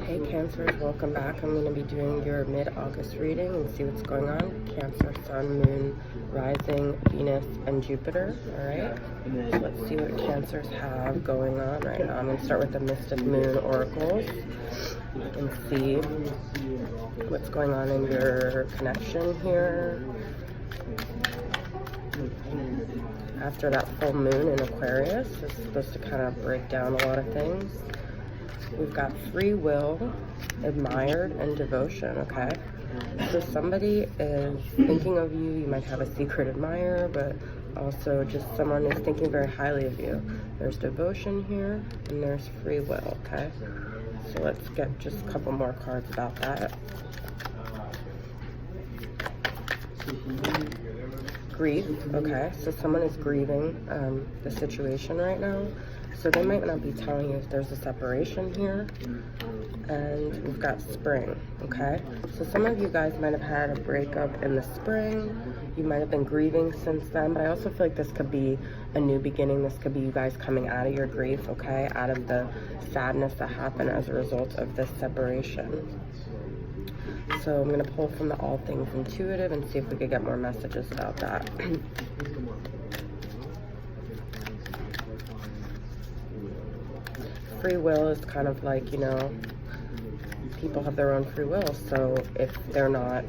Hey Cancers, welcome back. I'm going to be doing your mid-August reading and see what's going on. Cancer, Sun, Moon, Rising, Venus, and Jupiter. Alright, so let's see what Cancers have going on right now. I'm going to start with the Mystic Moon Oracles and see what's going on in your connection here. After that full moon in Aquarius, it's supposed to kind of break down a lot of things. We've got free will, admired, and devotion, okay? So somebody is thinking of you. You might have a secret admirer, but also just someone is thinking very highly of you. There's devotion here, and there's free will, okay? So let's get just a couple more cards about that. Grief, okay? So someone is grieving the situation right now. So they might not be telling you if there's a separation here. And we've got spring, okay? So some of you guys might have had a breakup in the spring. You might have been grieving since then, but I also feel like this could be a new beginning. This could be you guys coming out of your grief, okay? Out of the sadness that happened as a result of this separation. So I'm gonna pull from the All Things Intuitive and see if we could get more messages about that. Free will is kind of like, you know, people have their own free will. So if they're not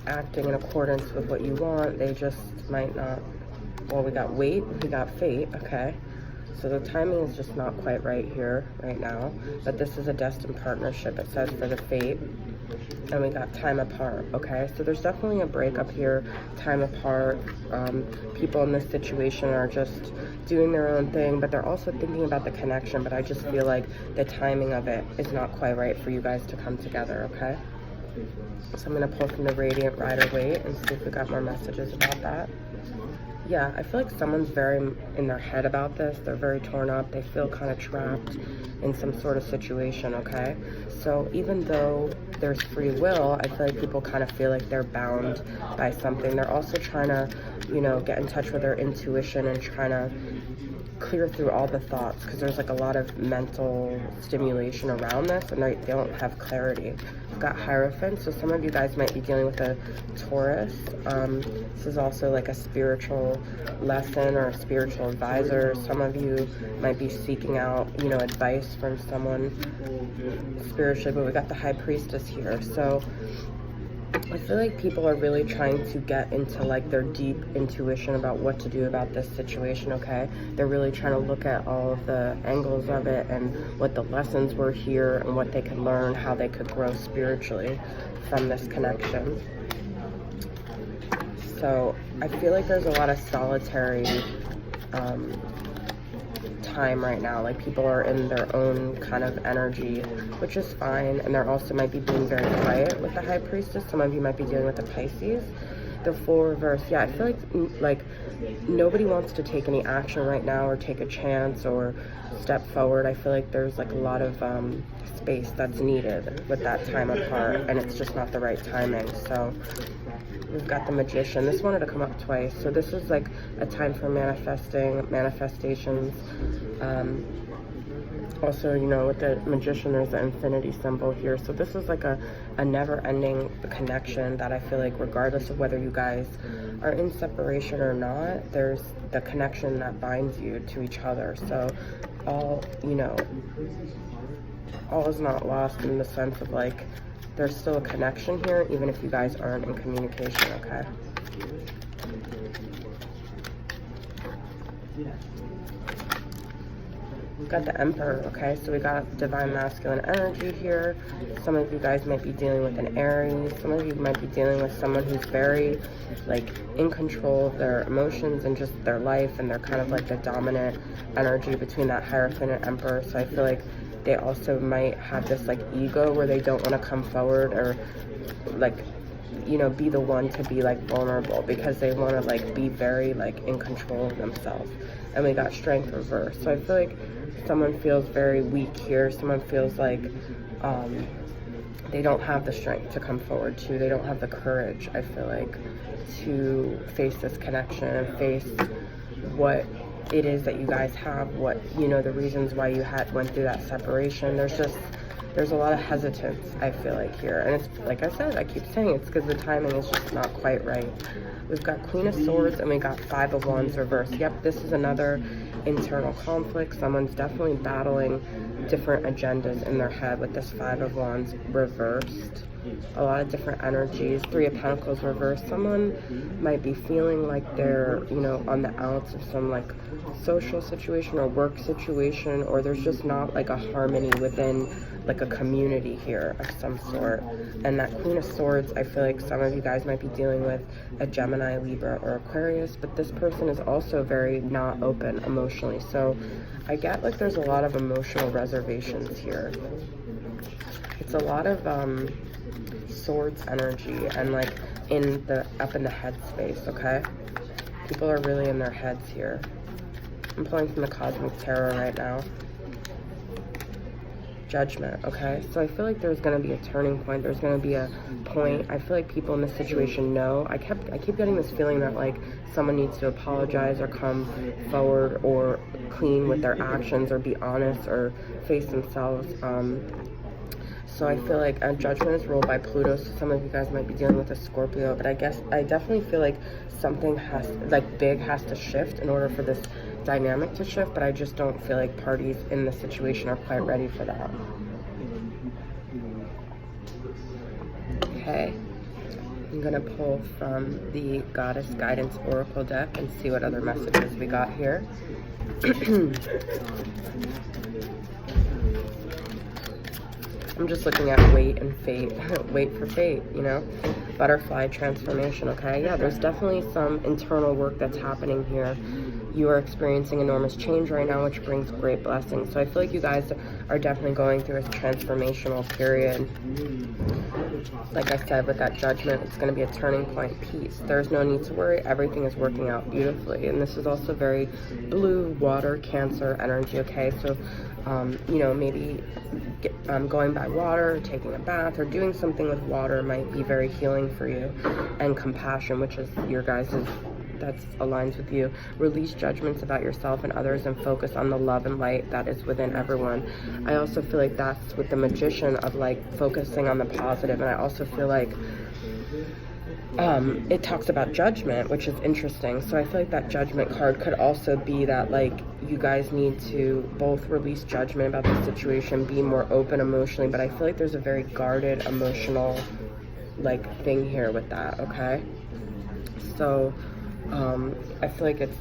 acting in accordance with what you want, they just might not. Well, we got weight, we got fate, okay? So the timing is just not quite right here, right now. But this is a destined partnership, it says, for the fate. And we got time apart, okay? So there's definitely a breakup here, time apart. People in this situation are just doing their own thing, but they're also thinking about the connection. But I just feel like the timing of it is not quite right for you guys to come together, okay? So I'm gonna pull from the Radiant Rider-Waite and see if we got more messages about that. Yeah, I feel like someone's very in their head about this. They're very torn up. They feel kind of trapped in some sort of situation, okay? So even though there's free will, I feel like people kind of feel like they're bound by something. They're also trying to, you know, get in touch with their intuition and trying to clear through all the thoughts, because there's like a lot of mental stimulation around this and they don't have clarity. We've got Hierophant, so some of you guys might be dealing with a Taurus. This is also like a spiritual lesson or a spiritual advisor. Some of you might be seeking out, you know, advice from someone spiritually, but we got the High Priestess here. So I feel like people are really trying to get into like their deep intuition about what to do about this situation, okay? They're really trying to look at all of the angles of it and what the lessons were here and what they could learn, how they could grow spiritually from this connection. So I feel like there's a lot of solitary time right now. Like people are in their own kind of energy, which is fine, and they're also might be being very quiet with the High Priestess. Some of you might be dealing with the Pisces. The Full Reverse, yeah, I feel like nobody wants to take any action right now or take a chance or step forward. I feel like there's like a lot of space that's needed with that time apart, and it's just not the right timing. So we've got the Magician. This wanted to come up twice. So this is like a time for manifestations. Also, you know, with the Magician, there's the infinity symbol here. So this is like a never-ending connection that I feel like regardless of whether you guys are in separation or not, there's the connection that binds you to each other. So all, you know, all is not lost in the sense of like, there's still a connection here, even if you guys aren't in communication, okay? We've got the Emperor, okay? So we got divine masculine energy here. Some of you guys might be dealing with an Aries. Some of you might be dealing with someone who's very, like, in control of their emotions and just their life, and they're kind of like the dominant energy between that Hierophant and Emperor. So I feel like they also might have this like ego where they don't want to come forward or like, you know, be the one to be like vulnerable because they want to like be very like in control of themselves. And we got Strength Reverse. So I feel like someone feels very weak here. Someone feels like they don't have the strength to come forward to. They don't have the courage, I feel like, to face this connection and face what it is that you guys have, what, you know, the reasons why you went through that separation. There's just There's a lot of hesitance, I feel like, here. And it's, like I said, I keep saying it's because the timing is just not quite right. We've got Queen of Swords and we got Five of Wands reversed. Yep, this is another internal conflict. Someone's definitely battling different agendas in their head with this Five of Wands reversed. A lot of different energies. Three of Pentacles reversed. Someone might be feeling like they're, you know, on the outs of some like social situation or work situation, or there's just not like a harmony within like a community here of some sort. And that Queen of Swords, I feel like some of you guys might be dealing with a Gemini, Libra, or Aquarius, but this person is also very not open emotionally. So I get like there's a lot of emotional reservations here. It's a lot of Swords energy and like up in the head space, okay? People are really in their heads here. I'm pulling from the Cosmic Tarot right now. Judgment, okay? So I feel like there's going to be a turning point. There's going to be a point. I feel like people in this situation know. I keep getting this feeling that like someone needs to apologize or come forward or clean with their actions or be honest or face themselves. So I feel like Judgment is ruled by Pluto, so some of you guys might be dealing with a Scorpio, but I definitely feel like something big has to shift in order for this dynamic to shift, but I just don't feel like parties in this situation are quite ready for that. Okay, I'm gonna pull from the Goddess Guidance Oracle deck and see what other messages we got here. I'm just looking at weight and fate. Wait for fate, you know? Butterfly transformation, okay? Yeah, there's definitely some internal work that's happening here. You are experiencing enormous change right now, which brings great blessings. So I feel like you guys are definitely going through a transformational period. Like I said, with that Judgment, it's going to be a turning point. Peace. There's no need to worry. Everything is working out beautifully. And this is also very blue, water, Cancer energy, okay? So, you know, maybe going by water, taking a bath, or doing something with water might be very healing for you. And compassion, which is your guys's, that aligns with you. Release judgments about yourself and others and focus on the love and light that is within everyone. I also feel like that's with the Magician of like focusing on the positive, and I also feel like it talks about judgment, which is interesting. So I feel like that Judgment card could also be that like you guys need to both release judgment about the situation, be more open emotionally, but I feel like there's a very guarded emotional like thing here with that, okay? So I feel like it's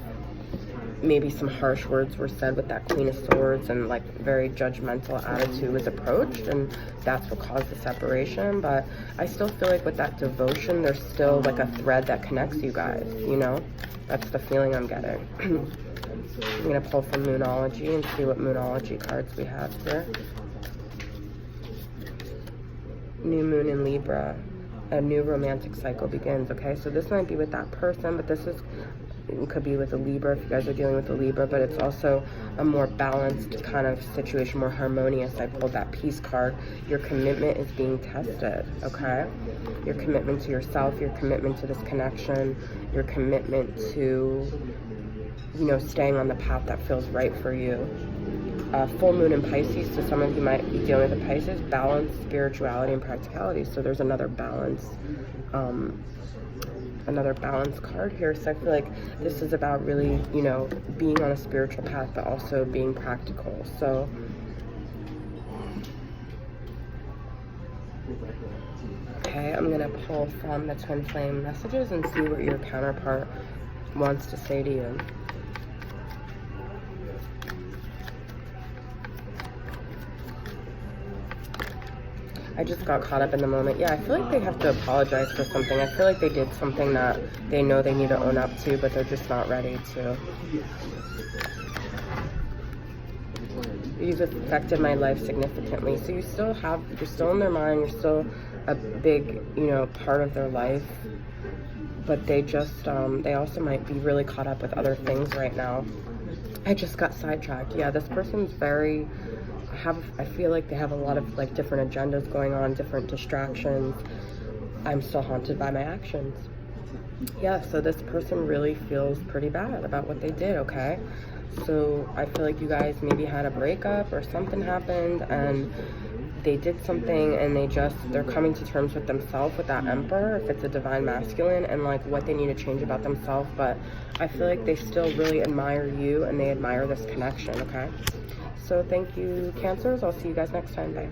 maybe some harsh words were said with that Queen of Swords, and like very judgmental attitude was approached, and that's what caused the separation. But I still feel like with that devotion, there's still like a thread that connects you guys, you know? That's the feeling I'm getting. I'm gonna pull from Moonology and see what Moonology cards we have here. New Moon in Libra. A new romantic cycle begins, okay? So this might be with that person, but this could be with a Libra if you guys are dealing with a Libra, but it's also a more balanced kind of situation, more harmonious. I pulled that Peace card. Your commitment is being tested, okay? Your commitment to yourself, your commitment to this connection, your commitment to, you know, staying on the path that feels right for you. Full moon in Pisces, so some of you might be dealing with a Pisces. Balance, spirituality, and practicality. So there's another balance card here. So I feel like this is about really, you know, being on a spiritual path, but also being practical. So okay, I'm gonna pull from the Twin Flame messages and see what your counterpart wants to say to you. I just got caught up in the moment. Yeah, I feel like they have to apologize for something. I feel like they did something that they know they need to own up to, but they're just not ready to. You've affected my life significantly. So you're still in their mind, you're still a big, you know, part of their life. But they just, they also might be really caught up with other things right now. I just got sidetracked. Yeah, this person's very... I feel like they have a lot of like different agendas going on, different distractions. I'm still haunted by my actions. Yeah, so this person really feels pretty bad about what they did, okay? So I feel like you guys maybe had a breakup or something happened, and they did something and they're coming to terms with themselves, with that Emperor, if it's a divine masculine, and like what they need to change about themselves. But I feel like they still really admire you and they admire this connection, okay? So thank you, Cancers. I'll see you guys next time. Bye.